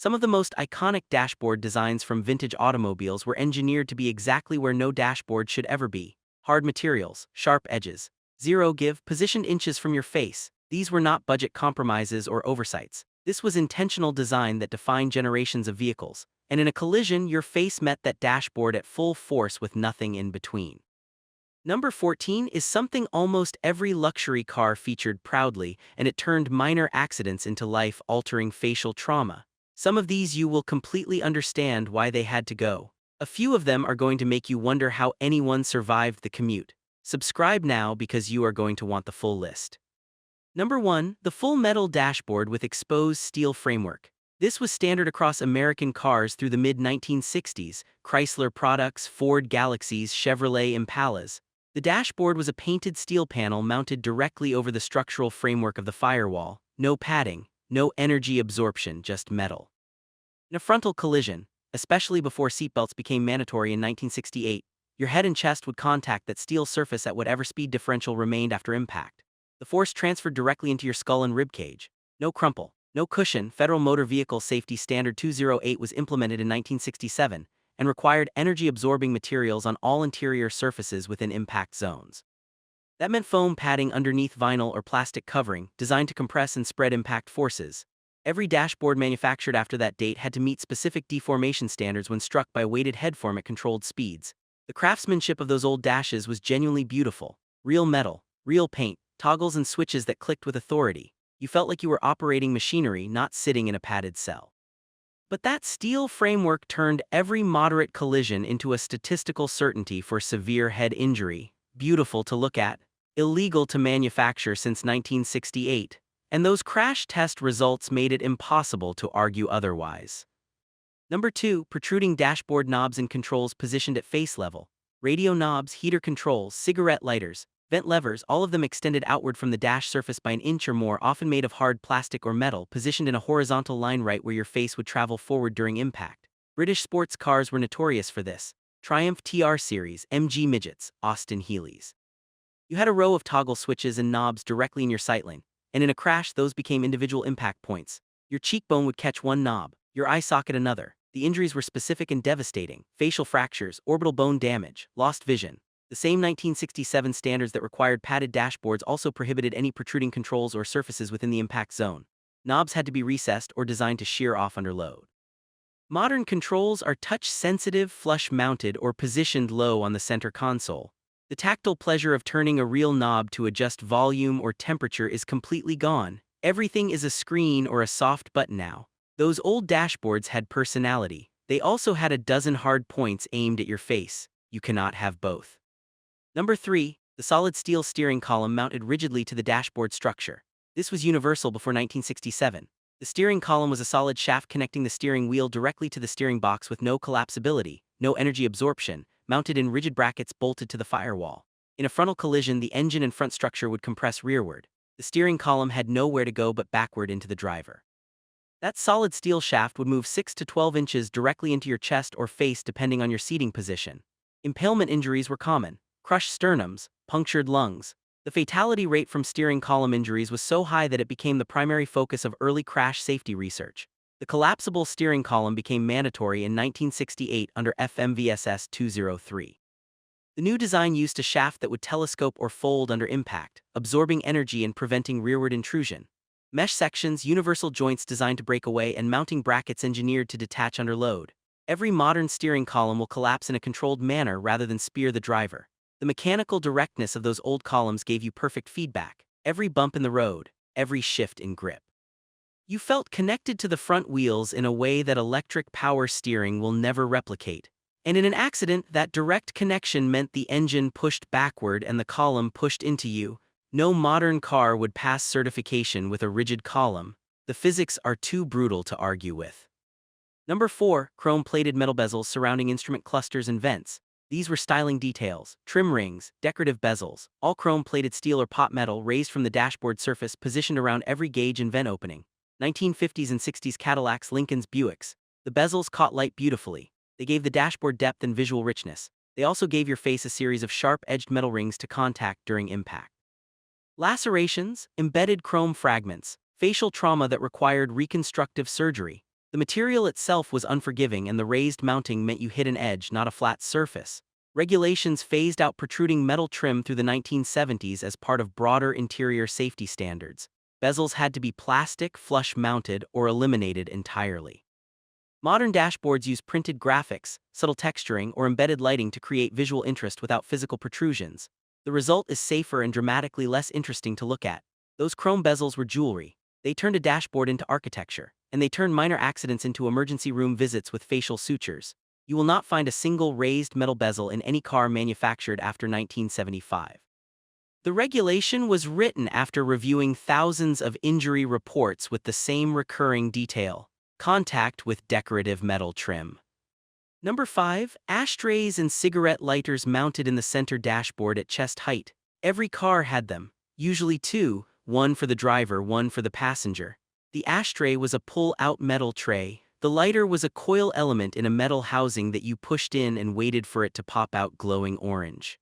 Some of the most iconic dashboard designs from vintage automobiles were engineered to be exactly where no dashboard should ever be. Hard materials, sharp edges, zero give, positioned inches from your face. These were not budget compromises or oversights. This was intentional design that defined generations of vehicles. And in a collision, your face met that dashboard at full force with nothing in between. Number 14 is something almost every luxury car featured proudly, and it turned minor accidents into life-altering facial trauma. Some of these you will completely understand why they had to go. A few of them are going to make you wonder how anyone survived the commute. Subscribe now because you are going to want the full list. Number 1. The full metal dashboard with exposed steel framework. This was standard across American cars through the mid-1960s, Chrysler products, Ford Galaxies, Chevrolet Impalas. The dashboard was a painted steel panel mounted directly over the structural framework of the firewall. No padding, no energy absorption, just metal. In a frontal collision, especially before seatbelts became mandatory in 1968, your head and chest would contact that steel surface at whatever speed differential remained after impact. The force transferred directly into your skull and rib cage. No crumple, no cushion. Federal Motor Vehicle Safety Standard 208 was implemented in 1967 and required energy-absorbing materials on all interior surfaces within impact zones. That meant foam padding underneath vinyl or plastic covering, designed to compress and spread impact forces. Every dashboard manufactured after that date had to meet specific deformation standards when struck by a weighted headform at controlled speeds. The craftsmanship of those old dashes was genuinely beautiful. Real metal, real paint, toggles and switches that clicked with authority. You felt like you were operating machinery, not sitting in a padded cell. But that steel framework turned every moderate collision into a statistical certainty for severe head injury. Beautiful to look at, illegal to manufacture since 1968, and those crash test results made it impossible to argue otherwise. Number 2. Protruding dashboard knobs and controls positioned at face level. Radio knobs, heater controls, cigarette lighters, vent levers, all of them extended outward from the dash surface by an inch or more, often made of hard plastic or metal, positioned in a horizontal line right where your face would travel forward during impact. British sports cars were notorious for this. Triumph TR Series, MG Midgets, Austin Healey's. You had a row of toggle switches and knobs directly in your sightlane, and in a crash those became individual impact points. Your cheekbone would catch one knob, your eye socket another. The injuries were specific and devastating: facial fractures, orbital bone damage, lost vision. The same 1967 standards that required padded dashboards also prohibited any protruding controls or surfaces within the impact zone. Knobs had to be recessed or designed to shear off under load. Modern controls are touch-sensitive, flush-mounted, or positioned low on the center console. The tactile pleasure of turning a real knob to adjust volume or temperature is completely gone. Everything is a screen or a soft button now. Those old dashboards had personality. They also had a dozen hard points aimed at your face. You cannot have both. Number 3. The solid steel steering column mounted rigidly to the dashboard structure. This was universal before 1967. The steering column was a solid shaft connecting the steering wheel directly to the steering box with no collapsibility, no energy absorption, mounted in rigid brackets bolted to the firewall. In a frontal collision, the engine and front structure would compress rearward. The steering column had nowhere to go but backward into the driver. That solid steel shaft would move 6 to 12 inches directly into your chest or face depending on your seating position. Impalement injuries were common. Crushed sternums, punctured lungs. The fatality rate from steering column injuries was so high that it became the primary focus of early crash safety research. The collapsible steering column became mandatory in 1968 under FMVSS 203. The new design used a shaft that would telescope or fold under impact, absorbing energy and preventing rearward intrusion. Mesh sections, universal joints designed to break away, and mounting brackets engineered to detach under load. Every modern steering column will collapse in a controlled manner rather than spear the driver. The mechanical directness of those old columns gave you perfect feedback. Every bump in the road, every shift in grip. You felt connected to the front wheels in a way that electric power steering will never replicate. And in an accident, that direct connection meant the engine pushed backward and the column pushed into you. No modern car would pass certification with a rigid column. The physics are too brutal to argue with. Number 4. Chrome-plated metal bezels surrounding instrument clusters and vents. These were styling details: trim rings, decorative bezels, all chrome-plated steel or pot metal raised from the dashboard surface, positioned around every gauge and vent opening. 1950s and 60s Cadillacs, Lincolns, Buicks. The bezels caught light beautifully. They gave the dashboard depth and visual richness. They also gave your face a series of sharp-edged metal rings to contact during impact. Lacerations, embedded chrome fragments, facial trauma that required reconstructive surgery. The material itself was unforgiving, and the raised mounting meant you hit an edge, not a flat surface. Regulations phased out protruding metal trim through the 1970s as part of broader interior safety standards. Bezels had to be plastic, flush-mounted, or eliminated entirely. Modern dashboards use printed graphics, subtle texturing, or embedded lighting to create visual interest without physical protrusions. The result is safer and dramatically less interesting to look at. Those chrome bezels were jewelry. They turned a dashboard into architecture, and they turned minor accidents into emergency room visits with facial sutures. You will not find a single raised metal bezel in any car manufactured after 1975. The regulation was written after reviewing thousands of injury reports with the same recurring detail: contact with decorative metal trim. Number 5. Ashtrays and cigarette lighters mounted in the center dashboard at chest height. Every car had them, usually two, one for the driver, one for the passenger. The ashtray was a pull-out metal tray. The lighter was a coil element in a metal housing that you pushed in and waited for it to pop out glowing orange.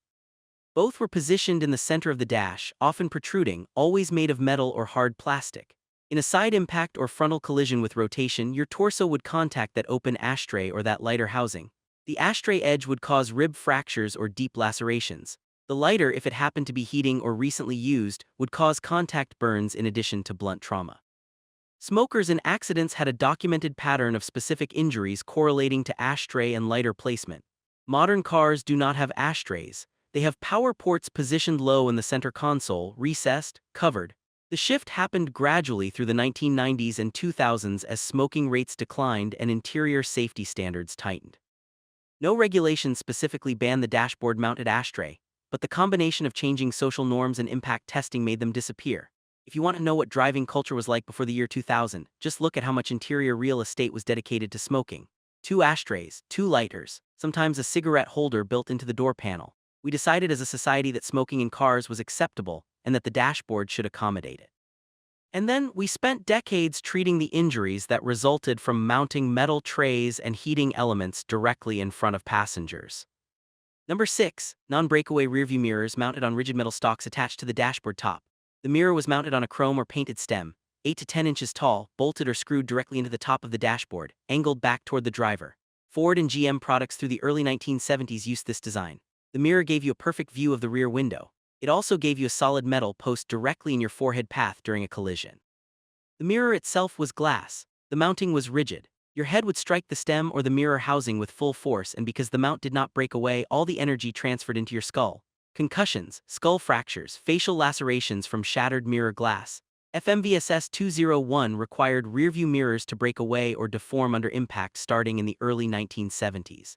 Both were positioned in the center of the dash, often protruding, always made of metal or hard plastic. In a side impact or frontal collision with rotation, your torso would contact that open ashtray or that lighter housing. The ashtray edge would cause rib fractures or deep lacerations. The lighter, if it happened to be heating or recently used, would cause contact burns in addition to blunt trauma. Smokers in accidents had a documented pattern of specific injuries correlating to ashtray and lighter placement. Modern cars do not have ashtrays. They have power ports positioned low in the center console, recessed, covered. The shift happened gradually through the 1990s and 2000s as smoking rates declined and interior safety standards tightened. No regulations specifically banned the dashboard-mounted ashtray, but the combination of changing social norms and impact testing made them disappear. If you want to know what driving culture was like before the year 2000, just look at how much interior real estate was dedicated to smoking. 2 ashtrays, 2 lighters, sometimes a cigarette holder built into the door panel. We decided as a society that smoking in cars was acceptable and that the dashboard should accommodate it. And then we spent decades treating the injuries that resulted from mounting metal trays and heating elements directly in front of passengers. Number 6. Non-breakaway rearview mirrors mounted on rigid metal stalks attached to the dashboard top. The mirror was mounted on a chrome or painted stem, 8 to 10 inches tall, bolted or screwed directly into the top of the dashboard, angled back toward the driver. Ford and GM products through the early 1970s used this design. The mirror gave you a perfect view of the rear window. It also gave you a solid metal post directly in your forehead path during a collision. The mirror itself was glass. The mounting was rigid. Your head would strike the stem or the mirror housing with full force, and because the mount did not break away, all the energy transferred into your skull. Concussions, skull fractures, facial lacerations from shattered mirror glass. FMVSS 201 required rearview mirrors to break away or deform under impact starting in the early 1970s.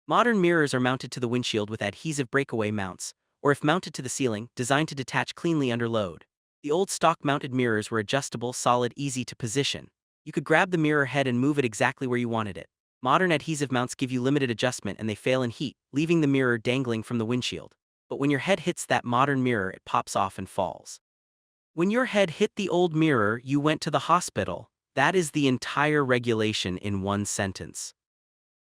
Modern mirrors are mounted to the windshield with adhesive breakaway mounts, or if mounted to the ceiling, designed to detach cleanly under load. The old stock-mounted mirrors were adjustable, solid, easy to position. You could grab the mirror head and move it exactly where you wanted it. Modern adhesive mounts give you limited adjustment and they fail in heat, leaving the mirror dangling from the windshield. But when your head hits that modern mirror, it pops off and falls. When your head hit the old mirror, you went to the hospital. That is the entire regulation in one sentence.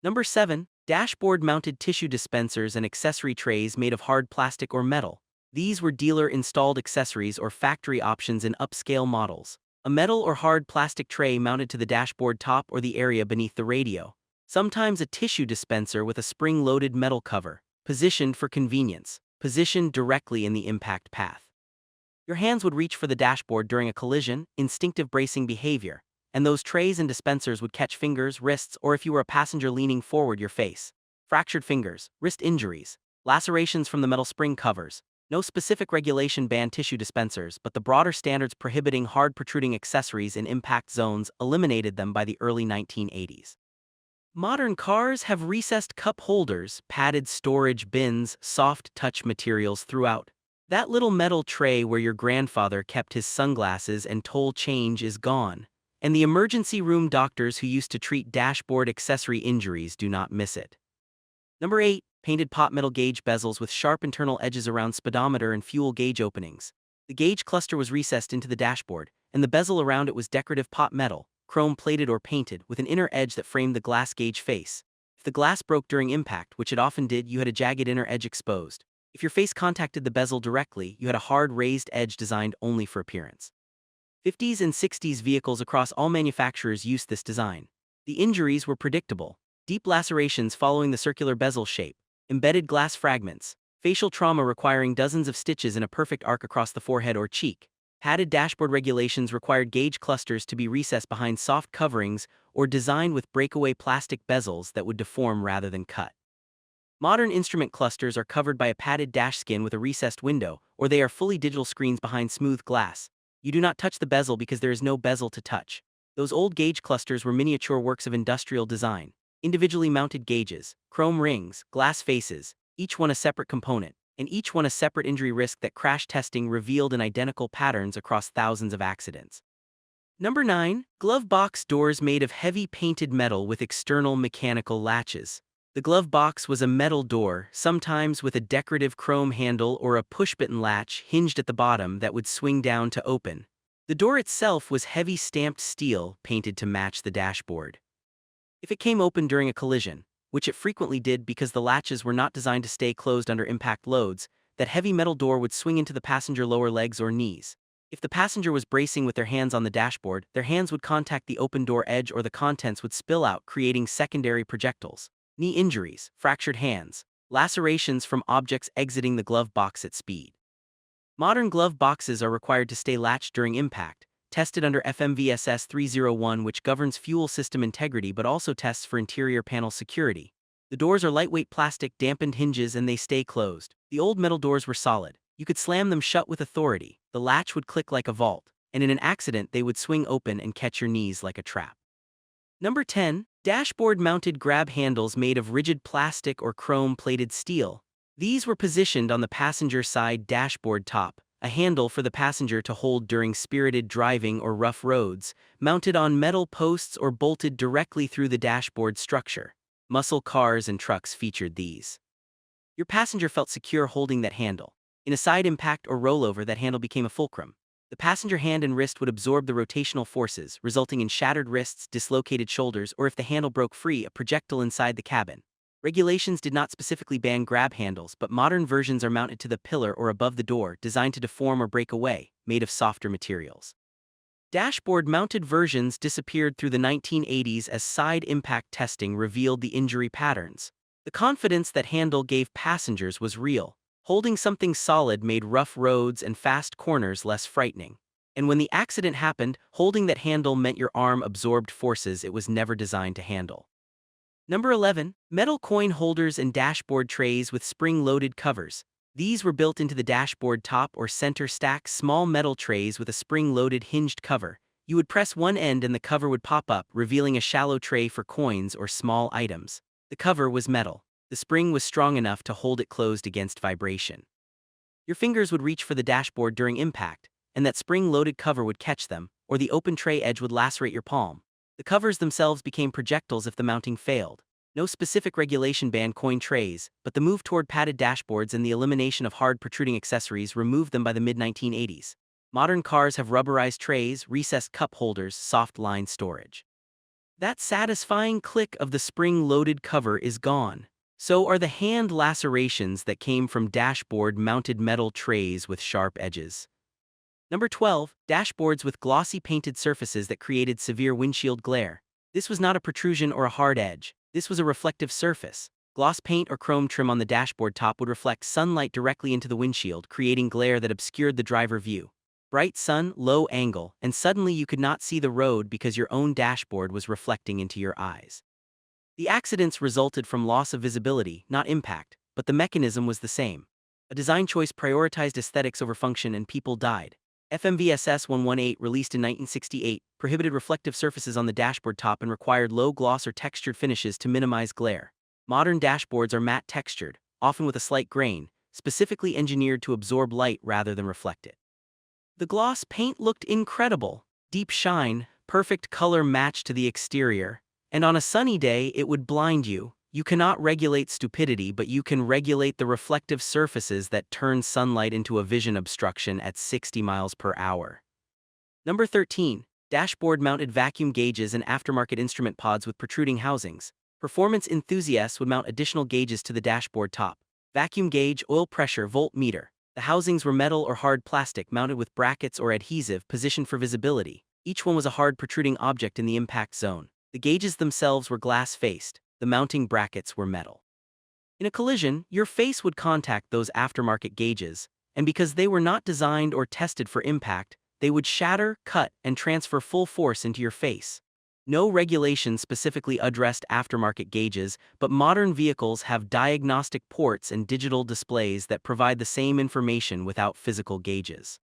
Number 7. Dashboard-mounted tissue dispensers and accessory trays made of hard plastic or metal. These were dealer-installed accessories or factory options in upscale models. A metal or hard plastic tray mounted to the dashboard top or the area beneath the radio. Sometimes a tissue dispenser with a spring-loaded metal cover, positioned for convenience, positioned directly in the impact path. Your hands would reach for the dashboard during a collision, instinctive bracing behavior, and those trays and dispensers would catch fingers, wrists, or if you were a passenger leaning forward, your face. Fractured fingers, wrist injuries, lacerations from the metal spring covers. No specific regulation banned tissue dispensers, but the broader standards prohibiting hard protruding accessories in impact zones eliminated them by the early 1980s. Modern cars have recessed cup holders, padded storage bins, soft touch materials throughout. That little metal tray where your grandfather kept his sunglasses and toll change is gone. And the emergency room doctors who used to treat dashboard accessory injuries do not miss it. Number 8. Painted pot metal gauge bezels with sharp internal edges around speedometer and fuel gauge openings. The gauge cluster was recessed into the dashboard, and the bezel around it was decorative pot metal, chrome-plated or painted, with an inner edge that framed the glass gauge face. If the glass broke during impact, which it often did, you had a jagged inner edge exposed. If your face contacted the bezel directly, you had a hard raised edge designed only for appearance. 50s and 60s vehicles across all manufacturers used this design. The injuries were predictable: deep lacerations following the circular bezel shape, embedded glass fragments, facial trauma requiring dozens of stitches in a perfect arc across the forehead or cheek. Padded dashboard regulations required gauge clusters to be recessed behind soft coverings or designed with breakaway plastic bezels that would deform rather than cut. Modern instrument clusters are covered by a padded dash skin with a recessed window, or they are fully digital screens behind smooth glass. You do not touch the bezel because there is no bezel to touch. Those old gauge clusters were miniature works of industrial design. Individually mounted gauges, chrome rings, glass faces, each one a separate component, and each one a separate injury risk that crash testing revealed in identical patterns across thousands of accidents. Number 9. Glove box doors made of heavy painted metal with external mechanical latches. The glove box was a metal door, sometimes with a decorative chrome handle or a push-button latch hinged at the bottom that would swing down to open. The door itself was heavy stamped steel painted to match the dashboard. If it came open during a collision, which it frequently did because the latches were not designed to stay closed under impact loads, that heavy metal door would swing into the passenger lower legs or knees. If the passenger was bracing with their hands on the dashboard, their hands would contact the open door edge or the contents would spill out, creating secondary projectiles. Knee injuries, fractured hands, lacerations from objects exiting the glove box at speed. Modern glove boxes are required to stay latched during impact, tested under FMVSS 301, which governs fuel system integrity but also tests for interior panel security. The doors are lightweight plastic dampened hinges and they stay closed. The old metal doors were solid. You could slam them shut with authority, the latch would click like a vault, and in an accident they would swing open and catch your knees like a trap. Number 10. Dashboard-mounted grab handles made of rigid plastic or chrome-plated steel. These were positioned on the passenger side dashboard top, a handle for the passenger to hold during spirited driving or rough roads, mounted on metal posts or bolted directly through the dashboard structure. Muscle cars and trucks featured these. Your passenger felt secure holding that handle. In a side impact or rollover, that handle became a fulcrum. The passenger hand and wrist would absorb the rotational forces, resulting in shattered wrists, dislocated shoulders, or if the handle broke free, a projectile inside the cabin. Regulations did not specifically ban grab handles, but modern versions are mounted to the pillar or above the door, designed to deform or break away, made of softer materials. Dashboard-mounted versions disappeared through the 1980s as side impact testing revealed the injury patterns. The confidence that handle gave passengers was real. Holding something solid made rough roads and fast corners less frightening. And when the accident happened, holding that handle meant your arm absorbed forces it was never designed to handle. Number 11. Metal coin holders and dashboard trays with spring-loaded covers. These were built into the dashboard top or center stack, small metal trays with a spring-loaded hinged cover. You would press one end and the cover would pop up, revealing a shallow tray for coins or small items. The cover was metal. The spring was strong enough to hold it closed against vibration. Your fingers would reach for the dashboard during impact, and that spring-loaded cover would catch them, or the open tray edge would lacerate your palm. The covers themselves became projectiles if the mounting failed. No specific regulation banned coin trays, but the move toward padded dashboards and the elimination of hard protruding accessories removed them by the mid-1980s. Modern cars have rubberized trays, recessed cup holders, soft line storage. That satisfying click of the spring-loaded cover is gone. So are the hand lacerations that came from dashboard-mounted metal trays with sharp edges. Number 12. Dashboards with glossy painted surfaces that created severe windshield glare. This was not a protrusion or a hard edge. This was a reflective surface. Gloss paint or chrome trim on the dashboard top would reflect sunlight directly into the windshield, creating glare that obscured the driver view. Bright sun, low angle, and suddenly you could not see the road because your own dashboard was reflecting into your eyes. The accidents resulted from loss of visibility, not impact, but the mechanism was the same. A design choice prioritized aesthetics over function and people died. FMVSS 118, released in 1968, prohibited reflective surfaces on the dashboard top and required low gloss or textured finishes to minimize glare. Modern dashboards are matte textured, often with a slight grain, specifically engineered to absorb light rather than reflect it. The gloss paint looked incredible. Deep shine, perfect color match to the exterior. And on a sunny day, it would blind you. You cannot regulate stupidity, but you can regulate the reflective surfaces that turn sunlight into a vision obstruction at 60 miles per hour. Number 13. Dashboard-mounted vacuum gauges and aftermarket instrument pods with protruding housings. Performance enthusiasts would mount additional gauges to the dashboard top. Vacuum gauge, oil pressure, voltmeter. The housings were metal or hard plastic mounted with brackets or adhesive positioned for visibility. Each one was a hard protruding object in the impact zone. The gauges themselves were glass-faced, the mounting brackets were metal. In a collision, your face would contact those aftermarket gauges, and because they were not designed or tested for impact, they would shatter, cut, and transfer full force into your face. No regulation specifically addressed aftermarket gauges, but modern vehicles have diagnostic ports and digital displays that provide the same information without physical gauges.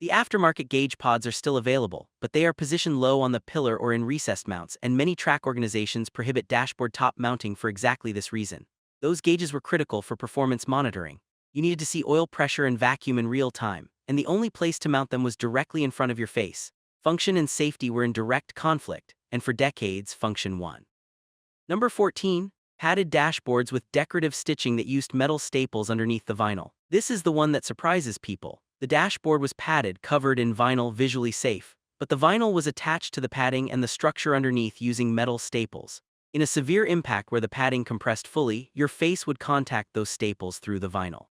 The aftermarket gauge pods are still available, but they are positioned low on the pillar or in recessed mounts, and many track organizations prohibit dashboard top mounting for exactly this reason. Those gauges were critical for performance monitoring. You needed to see oil pressure and vacuum in real time, and the only place to mount them was directly in front of your face. Function and safety were in direct conflict, and for decades, function won. Number 14. Padded dashboards with decorative stitching that used metal staples underneath the vinyl. This is the one that surprises people. The dashboard was padded, covered in vinyl, visually safe, but the vinyl was attached to the padding and the structure underneath using metal staples. In a severe impact where the padding compressed fully, your face would contact those staples through the vinyl.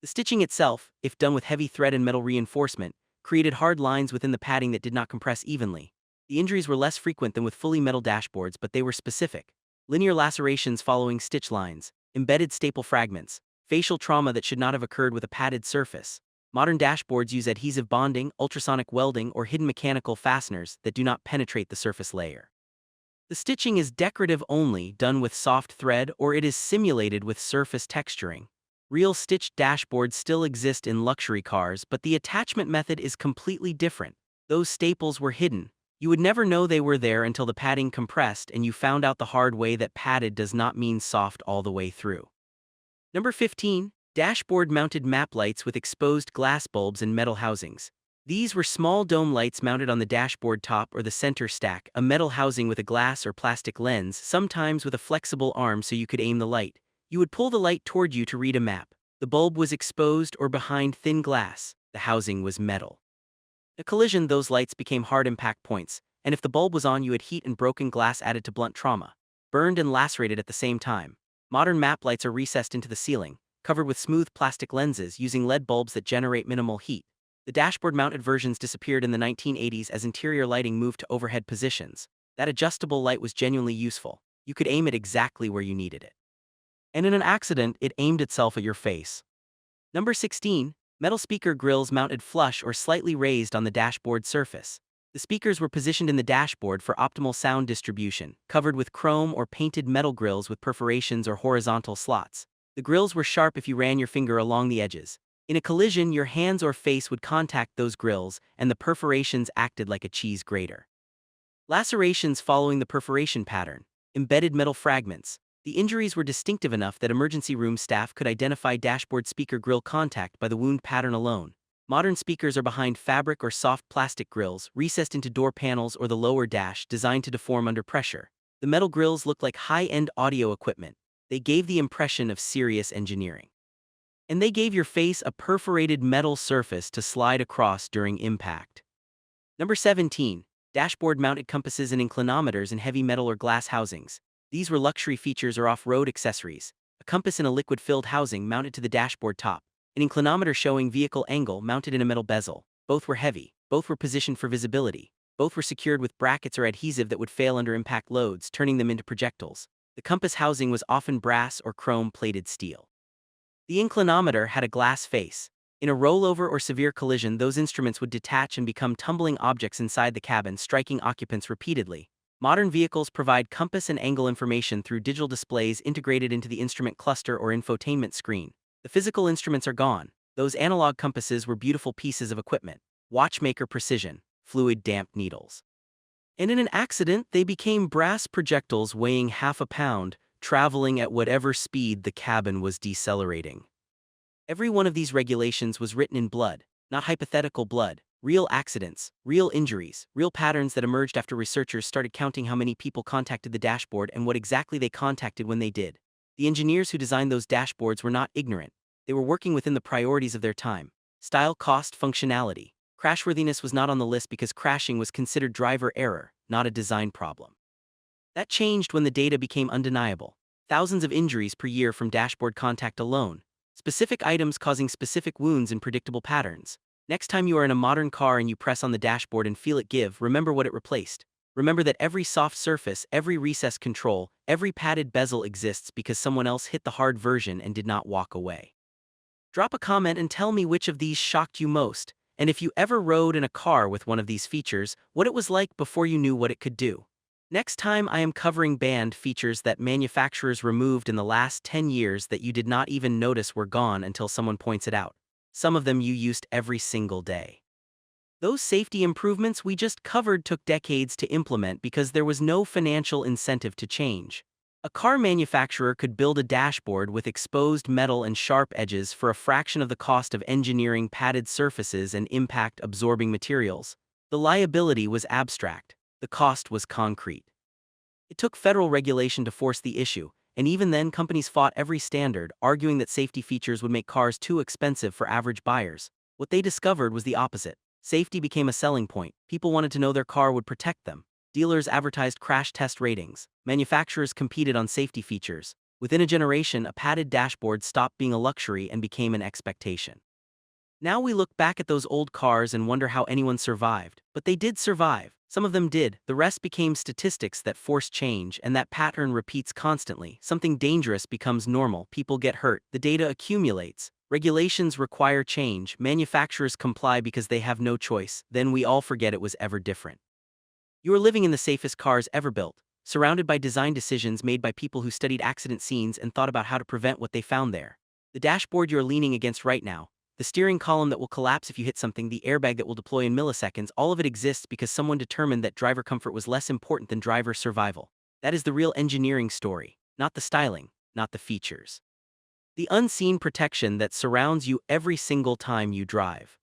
The stitching itself, if done with heavy thread and metal reinforcement, created hard lines within the padding that did not compress evenly. The injuries were less frequent than with fully metal dashboards, but they were specific. Linear lacerations following stitch lines, embedded staple fragments, facial trauma that should not have occurred with a padded surface. Modern dashboards use adhesive bonding, ultrasonic welding, or hidden mechanical fasteners that do not penetrate the surface layer. The stitching is decorative only, done with soft thread, or it is simulated with surface texturing. Real stitched dashboards still exist in luxury cars, but the attachment method is completely different. Those staples were hidden. You would never know they were there until the padding compressed and you found out the hard way that padded does not mean soft all the way through. Number 15. Dashboard-mounted map lights with exposed glass bulbs and metal housings. These were small dome lights mounted on the dashboard top or the center stack, a metal housing with a glass or plastic lens, sometimes with a flexible arm so you could aim the light. You would pull the light toward you to read a map. The bulb was exposed or behind thin glass. The housing was metal. In a collision, those lights became hard impact points, and if the bulb was on, you had heat and broken glass added to blunt trauma. Burned and lacerated at the same time. Modern map lights are recessed into the ceiling, covered with smooth plastic lenses using LED bulbs that generate minimal heat. The dashboard-mounted versions disappeared in the 1980s as interior lighting moved to overhead positions. That adjustable light was genuinely useful. You could aim it exactly where you needed it. And in an accident, it aimed itself at your face. Number 16. Metal speaker grills mounted flush or slightly raised on the dashboard surface. The speakers were positioned in the dashboard for optimal sound distribution, covered with chrome or painted metal grills with perforations or horizontal slots. The grills were sharp if you ran your finger along the edges. In a collision, your hands or face would contact those grills, and the perforations acted like a cheese grater. Lacerations following the perforation pattern. Embedded metal fragments. The injuries were distinctive enough that emergency room staff could identify dashboard speaker grill contact by the wound pattern alone. Modern speakers are behind fabric or soft plastic grills, recessed into door panels or the lower dash, designed to deform under pressure. The metal grills looked like high-end audio equipment. They gave the impression of serious engineering. And they gave your face a perforated metal surface to slide across during impact. Number 17. Dashboard-mounted compasses and inclinometers in heavy metal or glass housings. These were luxury features or off-road accessories. A compass in a liquid-filled housing mounted to the dashboard top. An inclinometer showing vehicle angle mounted in a metal bezel. Both were heavy. Both were positioned for visibility. Both were secured with brackets or adhesive that would fail under impact loads, turning them into projectiles. The compass housing was often brass or chrome-plated steel. The inclinometer had a glass face. In a rollover or severe collision, those instruments would detach and become tumbling objects inside the cabin, striking occupants repeatedly. Modern vehicles provide compass and angle information through digital displays integrated into the instrument cluster or infotainment screen. The physical instruments are gone. Those analog compasses were beautiful pieces of equipment. Watchmaker precision, fluid damped needles. And in an accident, they became brass projectiles weighing half a pound, traveling at whatever speed the cabin was decelerating. Every one of these regulations was written in blood, not hypothetical blood. Real accidents, real injuries, real patterns that emerged after researchers started counting how many people contacted the dashboard and what exactly they contacted when they did. The engineers who designed those dashboards were not ignorant. They were working within the priorities of their time. Style, cost, functionality. Crashworthiness was not on the list because crashing was considered driver error, not a design problem. That changed when the data became undeniable. Thousands of injuries per year from dashboard contact alone. Specific items causing specific wounds in predictable patterns. Next time you are in a modern car and you press on the dashboard and feel it give, remember what it replaced. Remember that every soft surface, every recessed control, every padded bezel exists because someone else hit the hard version and did not walk away. Drop a comment and tell me which of these shocked you most, and if you ever rode in a car with one of these features, what it was like before you knew what it could do. Next time I am covering banned features that manufacturers removed in the last 10 years that you did not even notice were gone until someone points it out. Some of them you used every single day. Those safety improvements we just covered took decades to implement because there was no financial incentive to change. A car manufacturer could build a dashboard with exposed metal and sharp edges for a fraction of the cost of engineering padded surfaces and impact-absorbing materials. The liability was abstract. The cost was concrete. It took federal regulation to force the issue, and even then companies fought every standard, arguing that safety features would make cars too expensive for average buyers. What they discovered was the opposite. Safety became a selling point. People wanted to know their car would protect them. Dealers advertised crash test ratings. Manufacturers competed on safety features. Within a generation, a padded dashboard stopped being a luxury and became an expectation. Now we look back at those old cars and wonder how anyone survived. But they did survive. Some of them did. The rest became statistics that force change, and that pattern repeats constantly. Something dangerous becomes normal. People get hurt. The data accumulates. Regulations require change. Manufacturers comply because they have no choice. Then we all forget it was ever different. You are living in the safest cars ever built, surrounded by design decisions made by people who studied accident scenes and thought about how to prevent what they found there. The dashboard you're leaning against right now, the steering column that will collapse if you hit something, the airbag that will deploy in milliseconds, all of it exists because someone determined that driver comfort was less important than driver survival. That is the real engineering story, not the styling, not the features. The unseen protection that surrounds you every single time you drive.